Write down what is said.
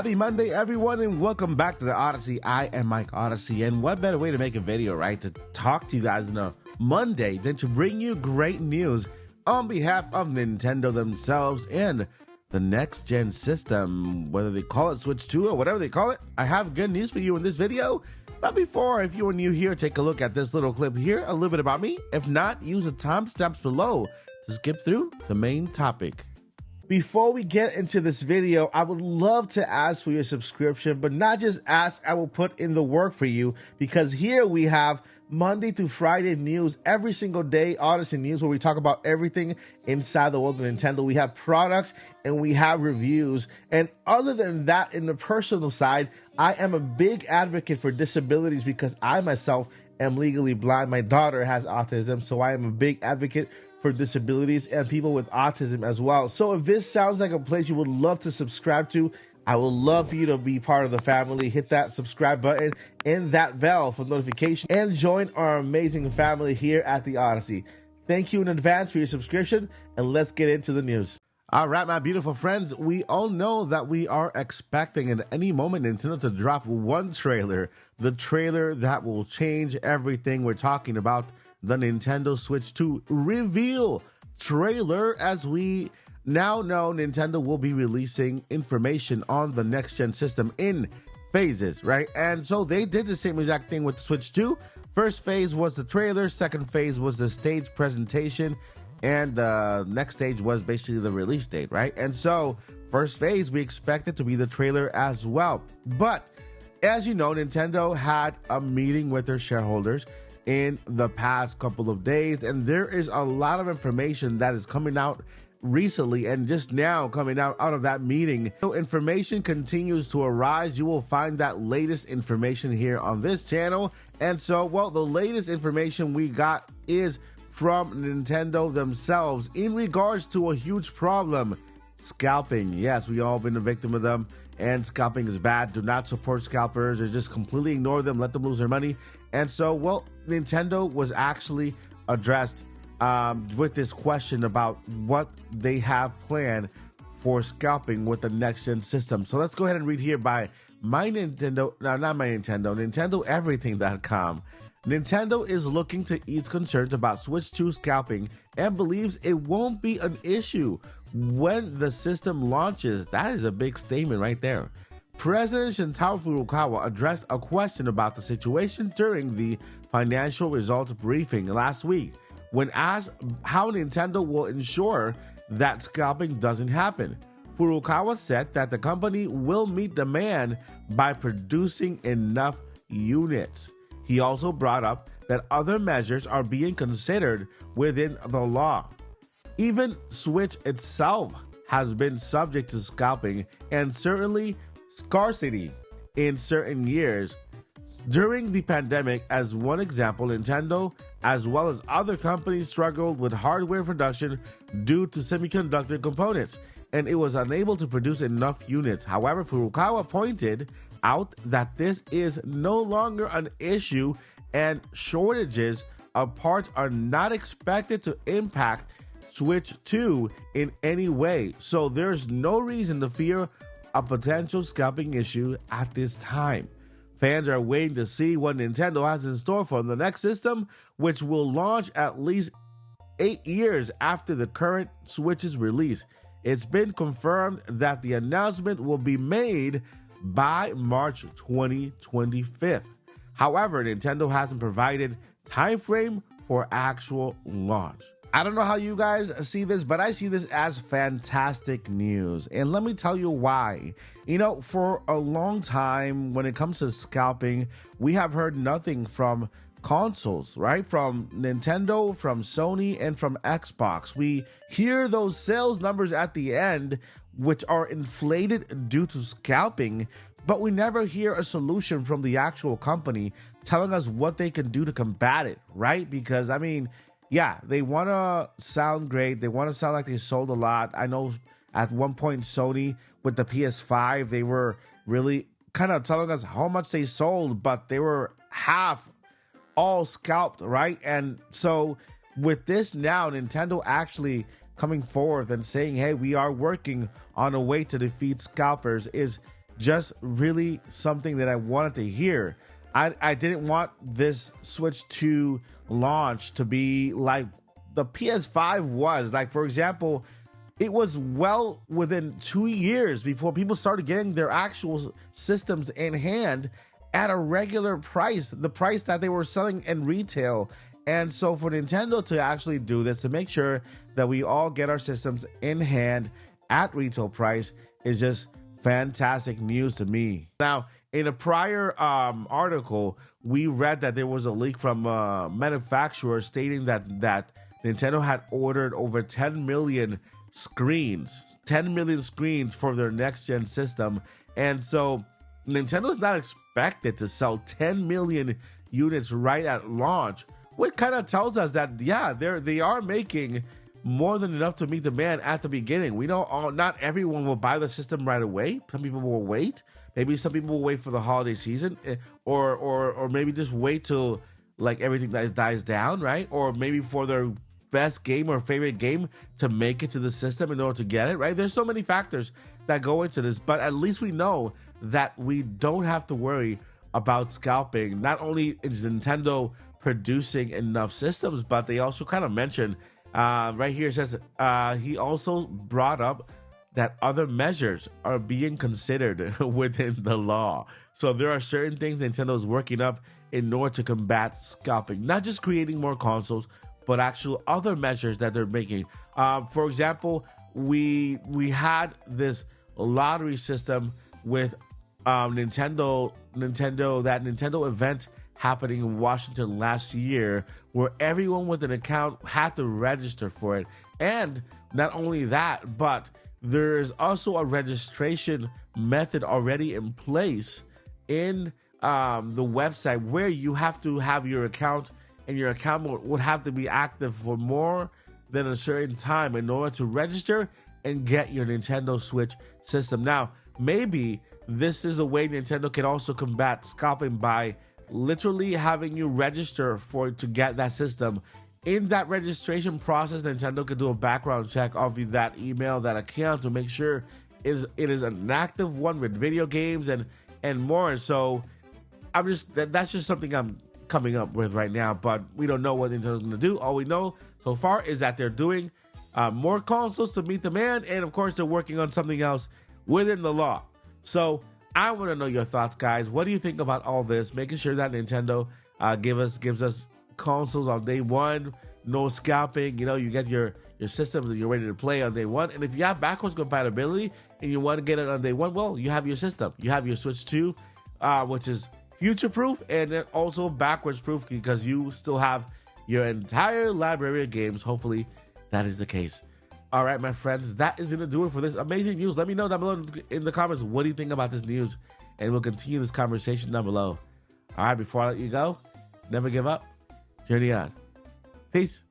Happy Monday, everyone, and welcome back to the Odyssey. I am Mike Odyssey, and what better way to make a video, right? To talk to you guys on a Monday than to bring you great news on behalf of Nintendo themselves and the next-gen system, whether they call it Switch 2 or whatever they call it. I have good news for you in this video. But before, if you are new here, take a look at this little clip here, a little bit about me. If not, use the timestamps below to skip through the main topic. Before we get into this video, I would love to ask for your subscription, but not just ask, I will put in the work for you, because here we have Monday through Friday news every single day, Odyssey news, where we talk about everything inside the world of Nintendo. We have products and we have reviews. And other than that, in the personal side, I am a big advocate for disabilities because I myself am legally blind. My daughter has autism, so I am a big advocate for disabilities and people with autism as well. So if this sounds like a place you would love to subscribe to, I would love for you to be part of the family. Hit that subscribe button and that bell for notification and join our amazing family here at the Odyssey. Thank you in advance for your subscription, and let's get into the news. All right, my beautiful friends, we all know that we are expecting at any moment Nintendo to drop one trailer, the trailer that will change everything. We're talking about the Nintendo Switch 2 reveal trailer. As we now know, Nintendo will be releasing information on the next-gen system in phases, right? And so they did the same exact thing with the Switch 2. First phase was the trailer, second phase was the stage presentation, and the next stage was basically the release date, right? And so first phase, we expect it to be the trailer as well. But as you know, Nintendo had a meeting with their shareholders in the past couple of days, and there is a lot of information that is coming out recently and just now coming out of that meeting. So information continues to arise. You will find that latest information here on this channel. And so, well, the latest information we got is from Nintendo themselves in regards to a huge problem: scalping. Yes, we all been a victim of them, and scalping is bad. Do not support scalpers, or just completely ignore them, let them lose their money. And so, well, Nintendo was actually addressed with this question about what they have planned for scalping with the next-gen system. So let's go ahead and read here by NintendoEverything.com. Nintendo is looking to ease concerns about Switch 2 scalping and believes it won't be an issue when the system launches. That is a big statement right there. President Shintaro Furukawa addressed a question about the situation during the financial results briefing last week. When asked how Nintendo will ensure that scalping doesn't happen, Furukawa said that the company will meet demand by producing enough units. He also brought up that other measures are being considered within the law. Even Switch itself has been subject to scalping and certainly scarcity in certain years. During the pandemic, as one example, Nintendo, as well as other companies, struggled with hardware production due to semiconductor components, and it was unable to produce enough units. However, Furukawa pointed out that this is no longer an issue, and shortages of parts are not expected to impact Switch 2 in any way. So there's no reason to fear a potential scalping issue at this time. Fans are waiting to see what Nintendo has in store for the next system, which will launch at least 8 years after the current Switch's release. It's been confirmed that the announcement will be made by March 2025. However, Nintendo hasn't provided time frame for actual launch. I don't know how you guys see this, but I see this as fantastic news. And let me tell you why. You know, for a long time, when it comes to scalping, we have heard nothing from consoles, right? From Nintendo, from Sony, and from Xbox. We hear those sales numbers at the end, which are inflated due to scalping, but we never hear a solution from the actual company telling us what they can do to combat it, right? Because, I mean, yeah, they want to sound great. They want to sound like they sold a lot. I know at one point Sony with the PS5, they were really kind of telling us how much they sold, but they were half all scalped, right? And so with this now, Nintendo actually coming forward and saying, hey, we are working on a way to defeat scalpers is just really something that I wanted to hear. I didn't want this Switch 2 launch to be like the PS5 was. Like, for example, it was well within 2 years before people started getting their actual systems in hand at a regular price, the price that they were selling in retail. And so for Nintendo to actually do this, to make sure that we all get our systems in hand at retail price, is just fantastic news to me. Now, in a prior article, we read that there was a leak from a manufacturer stating that Nintendo had ordered over 10 million screens for their next-gen system. And so Nintendo is not expected to sell 10 million units right at launch, which kind of tells us that, yeah, they are making more than enough to meet demand at the beginning. We know not everyone will buy the system right away. Some people will wait. Maybe some people will wait for the holiday season, or maybe just wait till like everything dies down, right? Or maybe for their best game or favorite game to make it to the system in order to get it, right? There's so many factors that go into this, but at least we know that we don't have to worry about scalping. Not only is Nintendo producing enough systems, but they also kind of mentioned right here, it says he also brought up that other measures are being considered within the law. So there are certain things Nintendo is working up in order to combat scalping, not just creating more consoles, but actual other measures that they're making. For example, we had this lottery system with Nintendo event happening in Washington last year, where everyone with an account had to register for it. And not only that, but there's also a registration method already in place in the website where you have to have your account, and your account would have to be active for more than a certain time in order to register and get your Nintendo Switch system. Now, maybe this is a way Nintendo can also combat scalping by literally having you register to get that system. In that registration process, Nintendo could do a background check of that email, that account, to make sure it is an active one with video games and more. So that's just something I'm coming up with right now, but we don't know what Nintendo's going to do. All we know so far is that they're doing more consoles to meet demand, and of course they're working on something else within the law. So I want to know your thoughts, guys. What do you think about all this? Making sure that Nintendo gives us consoles on day one, no scalping. You get your systems and you're ready to play on day one. And if you have backwards compatibility and you want to get it on day one, well, you have your system. You have your Switch 2, which is future-proof and then also backwards-proof, because you still have your entire library of games. Hopefully that is the case. All right, my friends, that is going to do it for this amazing news. Let me know down below in the comments, what do you think about this news? And we'll continue this conversation down below. All right, before I let you go, never give up. Journey on. Peace.